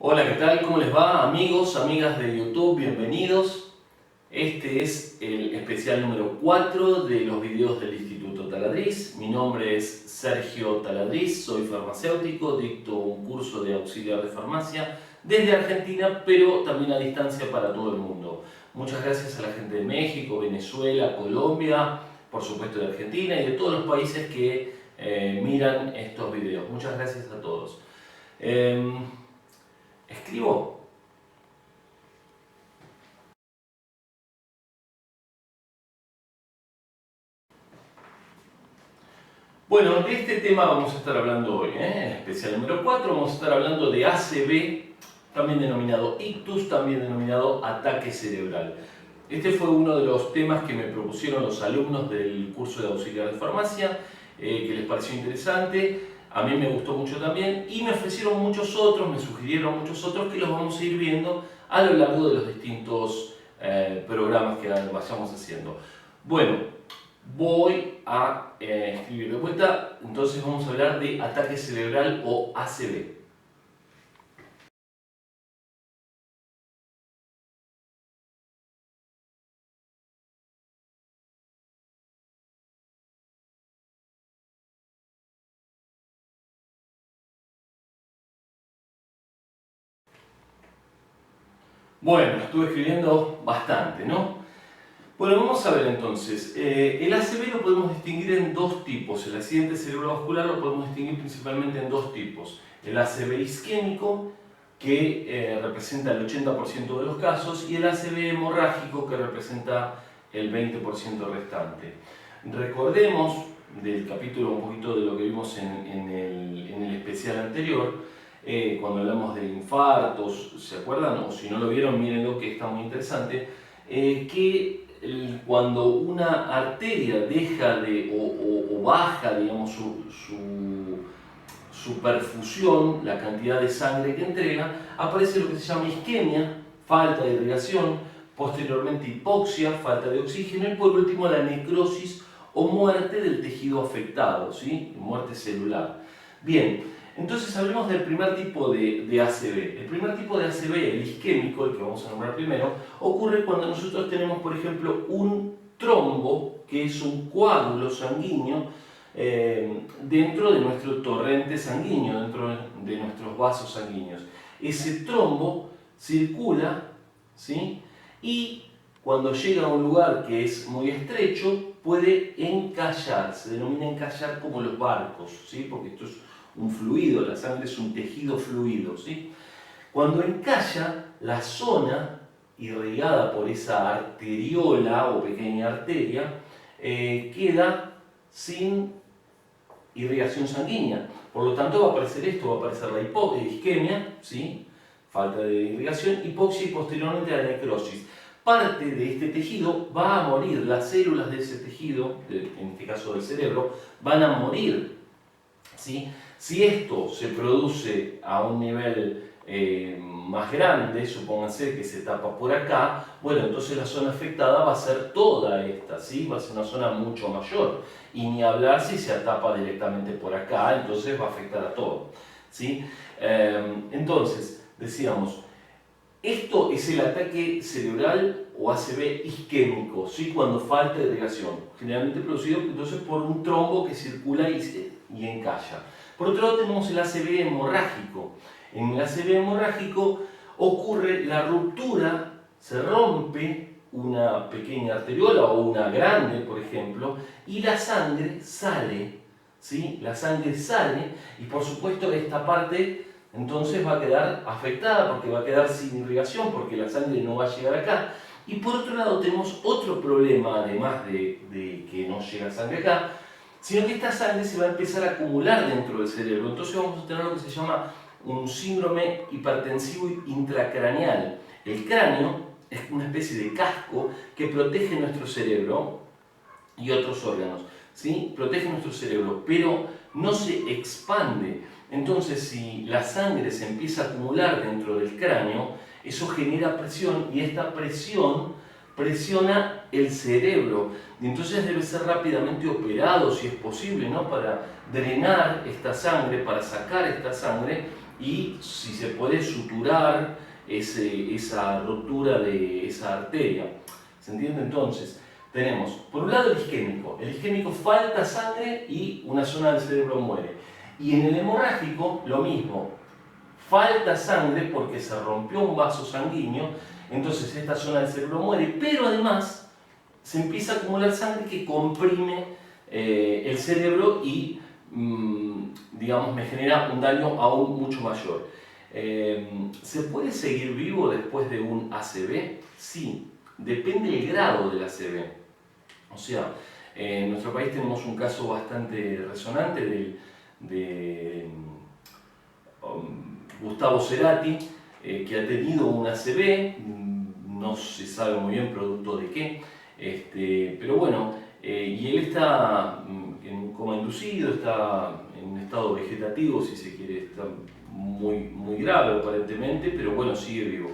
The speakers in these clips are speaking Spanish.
Hola, ¿qué tal? ¿Cómo les va? Amigos, amigas de YouTube, bienvenidos. Este es el especial número 4 de los videos del Instituto Taladriz. Mi nombre es Sergio Taladriz, soy farmacéutico, dicto un curso de auxiliar de farmacia desde Argentina, pero también a distancia para todo el mundo. Muchas gracias a la gente de México, Venezuela, Colombia, por supuesto de Argentina y de todos los países que miran estos videos. Muchas gracias a todos. Escribo. Bueno, de este tema vamos a estar hablando hoy, en el especial número 4 vamos a estar hablando de ACV, también denominado ictus, también denominado ataque cerebral. Este fue uno de los temas que me propusieron los alumnos del curso de auxiliar de farmacia, que les pareció interesante, a mí me gustó mucho también y me ofrecieron muchos otros, me sugirieron muchos otros que los vamos a ir viendo a lo largo de los distintos programas que vayamos haciendo. Bueno, voy a escribir de vuelta, entonces vamos a hablar de ataque cerebral o ACV. Bueno, estuve escribiendo bastante, ¿no? Bueno, vamos a ver entonces. El ACV lo podemos distinguir en dos tipos. El accidente cerebrovascular lo podemos distinguir principalmente en dos tipos. El ACV isquémico, que representa el 80% de los casos, y el ACV hemorrágico, que representa el 20% restante. Recordemos del capítulo un poquito de lo que vimos en el especial anterior, cuando hablamos de infartos, ¿se acuerdan? O si no lo vieron, mírenlo que está muy interesante, que cuando una arteria deja de o baja, digamos, su perfusión, la cantidad de sangre que entrega, aparece lo que se llama isquemia, falta de irrigación, posteriormente hipoxia, falta de oxígeno y por último la necrosis o muerte del tejido afectado, ¿sí? Muerte celular. Bien, entonces hablemos del primer tipo de ACV. El primer tipo de ACV, el isquémico, el que vamos a nombrar primero, ocurre cuando nosotros tenemos, por ejemplo, un trombo, que es un coágulo sanguíneo, dentro de nuestro torrente sanguíneo, dentro de nuestros vasos sanguíneos. Ese trombo circula, ¿sí? Y cuando llega a un lugar que es muy estrecho, puede encallar, se denomina encallar como los barcos, ¿sí? Porque esto es un fluido, la sangre es un tejido fluido, ¿sí? Cuando encalla, la zona irrigada por esa arteriola o pequeña arteria queda sin irrigación sanguínea. Por lo tanto va a aparecer esto, va a aparecer la isquemia, ¿sí? Falta de irrigación, hipoxia y posteriormente la necrosis. Parte de este tejido va a morir, las células de ese tejido, en este caso del cerebro, van a morir, ¿sí? Si esto se produce a un nivel más grande, supónganse que se tapa por acá, bueno, entonces la zona afectada va a ser toda esta, ¿sí? Va a ser una zona mucho mayor. Y ni hablar si se tapa directamente por acá, entonces va a afectar a todo, ¿sí? Entonces, decíamos, esto es el ataque cerebral o ACV isquémico, ¿sí? Cuando falta irrigación, generalmente producido entonces por un trombo que circula y encalla. Por otro lado tenemos el ACV hemorrágico. En el ACV hemorrágico ocurre la ruptura, se rompe una pequeña arteriola o una grande, por ejemplo, y la sangre sale, ¿sí? La sangre sale y por supuesto esta parte entonces va a quedar afectada porque va a quedar sin irrigación, porque la sangre no va a llegar acá. Y por otro lado tenemos otro problema, además de que no llega sangre acá, sino que esta sangre se va a empezar a acumular dentro del cerebro. Entonces vamos a tener lo que se llama un síndrome hipertensivo intracraneal. El cráneo es una especie de casco que protege nuestro cerebro y otros órganos, ¿sí? Protege nuestro cerebro, pero no se expande. Entonces, si la sangre se empieza a acumular dentro del cráneo, eso genera presión y esta presión presiona el cerebro. Y entonces debe ser rápidamente operado, si es posible, ¿no? Para drenar esta sangre, para sacar esta sangre y si se puede suturar esa ruptura de esa arteria. ¿Se entiende? Entonces, tenemos por un lado el isquémico falta sangre y una zona del cerebro muere. Y en el hemorrágico lo mismo, falta sangre porque se rompió un vaso sanguíneo, entonces esta zona del cerebro muere, pero además se empieza a acumular sangre que comprime el cerebro y digamos, me genera un daño aún mucho mayor. ¿Se puede seguir vivo después de un ACV? Sí, depende del grado del ACV. O sea, en nuestro país tenemos un caso bastante resonante de Gustavo Cerati, que ha tenido un ACV, no se sabe muy bien producto de qué, pero bueno, y él está en un coma inducido, está en un estado vegetativo, si se quiere, está muy grave aparentemente, pero bueno, sigue vivo.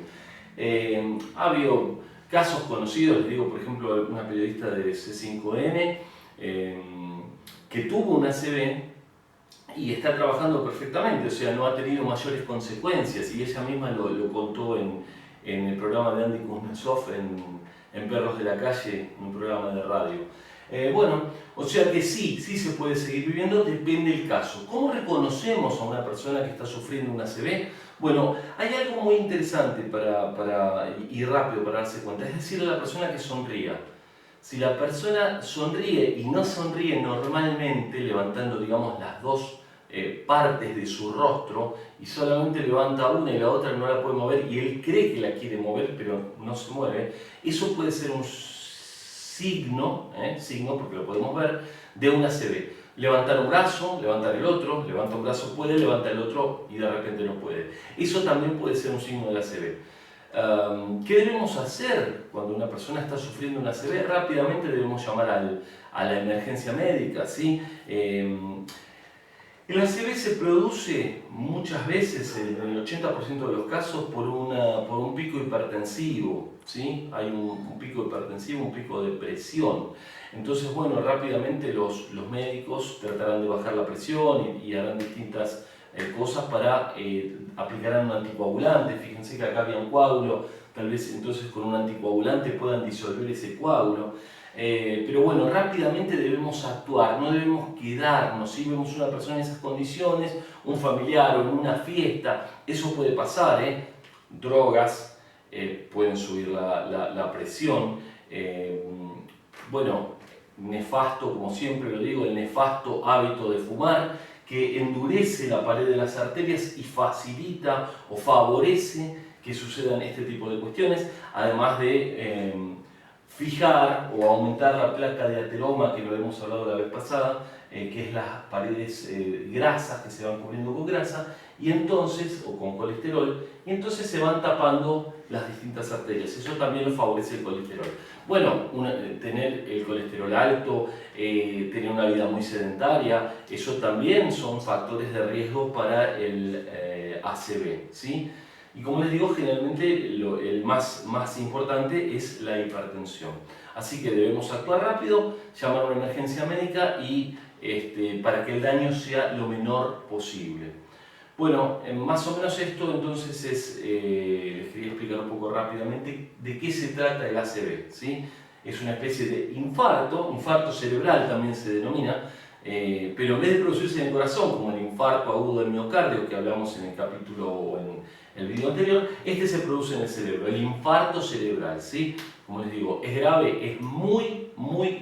Ha habido casos conocidos, les digo, por ejemplo, una periodista de C5N que tuvo un ACV y está trabajando perfectamente, o sea, no ha tenido mayores consecuencias, y ella misma lo contó en el programa de Andy Kuznetsov en Perros de la Calle, un programa de radio. Bueno, o sea que sí se puede seguir viviendo, depende del caso. ¿Cómo reconocemos a una persona que está sufriendo un ACV? Bueno, hay algo muy interesante y rápido para darse cuenta, es decir, la persona que sonría. Si la persona sonríe y no sonríe normalmente, levantando, digamos, las dos partes de su rostro, y solamente levanta una y la otra no la puede mover, y él cree que la quiere mover, pero no se mueve, eso puede ser un signo porque lo podemos ver, de un ACV. Levantar un brazo, levantar el otro, levanta un brazo puede, levanta el otro y de repente no puede. Eso también puede ser un signo del ACV. ¿Qué debemos hacer cuando una persona está sufriendo un ACV? Rápidamente debemos llamar a la emergencia médica, ¿sí? El ACV se produce muchas veces, en el 80% de los casos, por un pico hipertensivo, ¿sí? Hay un pico hipertensivo, un pico de presión. Entonces, bueno, rápidamente los médicos tratarán de bajar la presión y harán distintas cosas para aplicar un anticoagulante. Fíjense que acá había un coágulo, tal vez entonces con un anticoagulante puedan disolver ese coágulo. Pero bueno, rápidamente debemos actuar, no debemos quedarnos. Si vemos una persona en esas condiciones, un familiar o en una fiesta, eso puede pasar, drogas pueden subir la presión. Bueno, nefasto, como siempre lo digo, el nefasto hábito de fumar, que endurece la pared de las arterias y facilita o favorece que sucedan este tipo de cuestiones, además de fijar o aumentar la placa de ateroma, que lo hemos hablado la vez pasada, que es las paredes grasas que se van cubriendo con grasa, y entonces, o con colesterol, y entonces se van tapando las distintas arterias. Eso también lo favorece el colesterol. Bueno, tener el colesterol alto, tener una vida muy sedentaria, eso también son factores de riesgo para el ACV, ¿sí? Y como les digo, generalmente el más importante es la hipertensión. Así que debemos actuar rápido, llamar a una emergencia médica y para que el daño sea lo menor posible. Bueno, más o menos esto entonces les quería explicar un poco rápidamente de qué se trata el ACV, ¿sí? Es una especie de infarto cerebral también se denomina, pero en vez de producirse en el corazón, como el infarto agudo del miocardio que hablamos en el capítulo o en el video anterior, este se produce en el cerebro, el infarto cerebral, ¿sí? Como les digo, es grave, es muy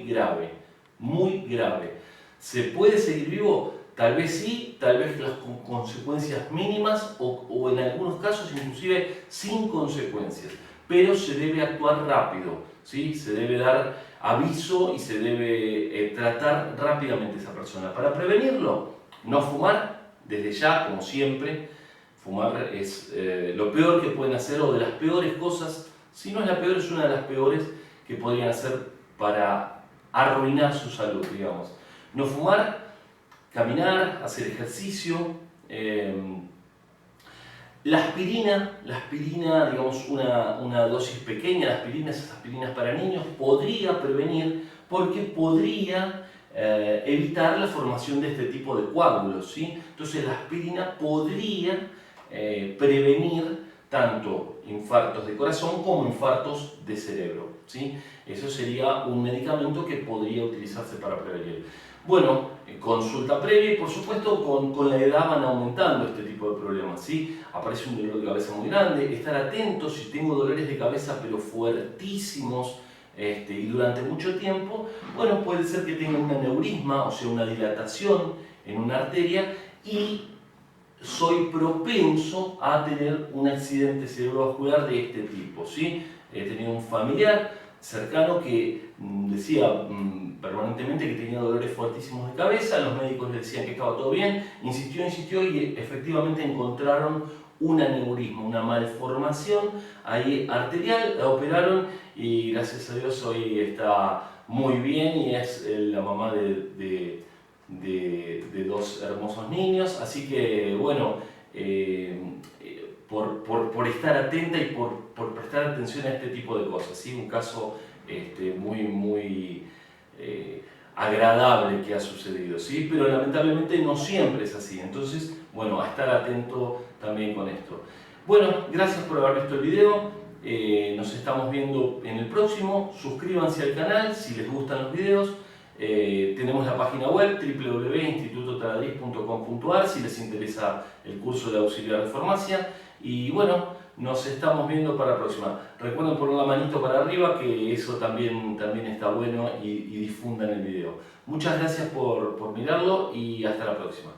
grave, muy grave. ¿Se puede seguir vivo? Tal vez sí, tal vez con consecuencias mínimas o en algunos casos inclusive sin consecuencias, pero se debe actuar rápido, ¿sí? Se debe dar aviso y se debe tratar rápidamente a esa persona. Para prevenirlo, no fumar, desde ya, como siempre. Fumar es lo peor que pueden hacer, o de las peores cosas, si no es la peor, es una de las peores que podrían hacer para arruinar su salud, digamos. No fumar, caminar, hacer ejercicio. La aspirina, digamos una dosis pequeña de esas aspirinas para niños, podría prevenir porque podría evitar la formación de este tipo de coágulos, ¿sí? Entonces la aspirina podría prevenir tanto infartos de corazón como infartos de cerebro, ¿sí? Eso sería un medicamento que podría utilizarse para prevenir. Bueno, consulta previa y por supuesto con la edad van aumentando este tipo de problemas, ¿sí? Aparece un dolor de cabeza muy grande, estar atento si tengo dolores de cabeza pero fuertísimos y durante mucho tiempo, bueno, puede ser que tenga un aneurisma, o sea, una dilatación en una arteria y soy propenso a tener un accidente cerebrovascular de este tipo, ¿sí? He tenido un familiar cercano que decía permanentemente que tenía dolores fuertísimos de cabeza, los médicos le decían que estaba todo bien, insistió y efectivamente encontraron un aneurisma, una malformación ahí arterial, la operaron y gracias a Dios hoy está muy bien y es la mamá de dos hermosos niños, así que bueno, por estar atenta y por prestar atención a este tipo de cosas, ¿sí? Un caso muy agradable que ha sucedido, ¿sí? Pero lamentablemente no siempre es así, entonces bueno, a estar atento también con esto. Bueno, gracias por haber visto el video, nos estamos viendo en el próximo, suscríbanse al canal si les gustan los videos. Tenemos la página web www.institutotaladriz.com.ar si les interesa el curso de auxiliar de farmacia y bueno, nos estamos viendo para la próxima. Recuerden poner la manito para arriba que eso también está bueno y difundan el video. Muchas gracias por mirarlo y hasta la próxima.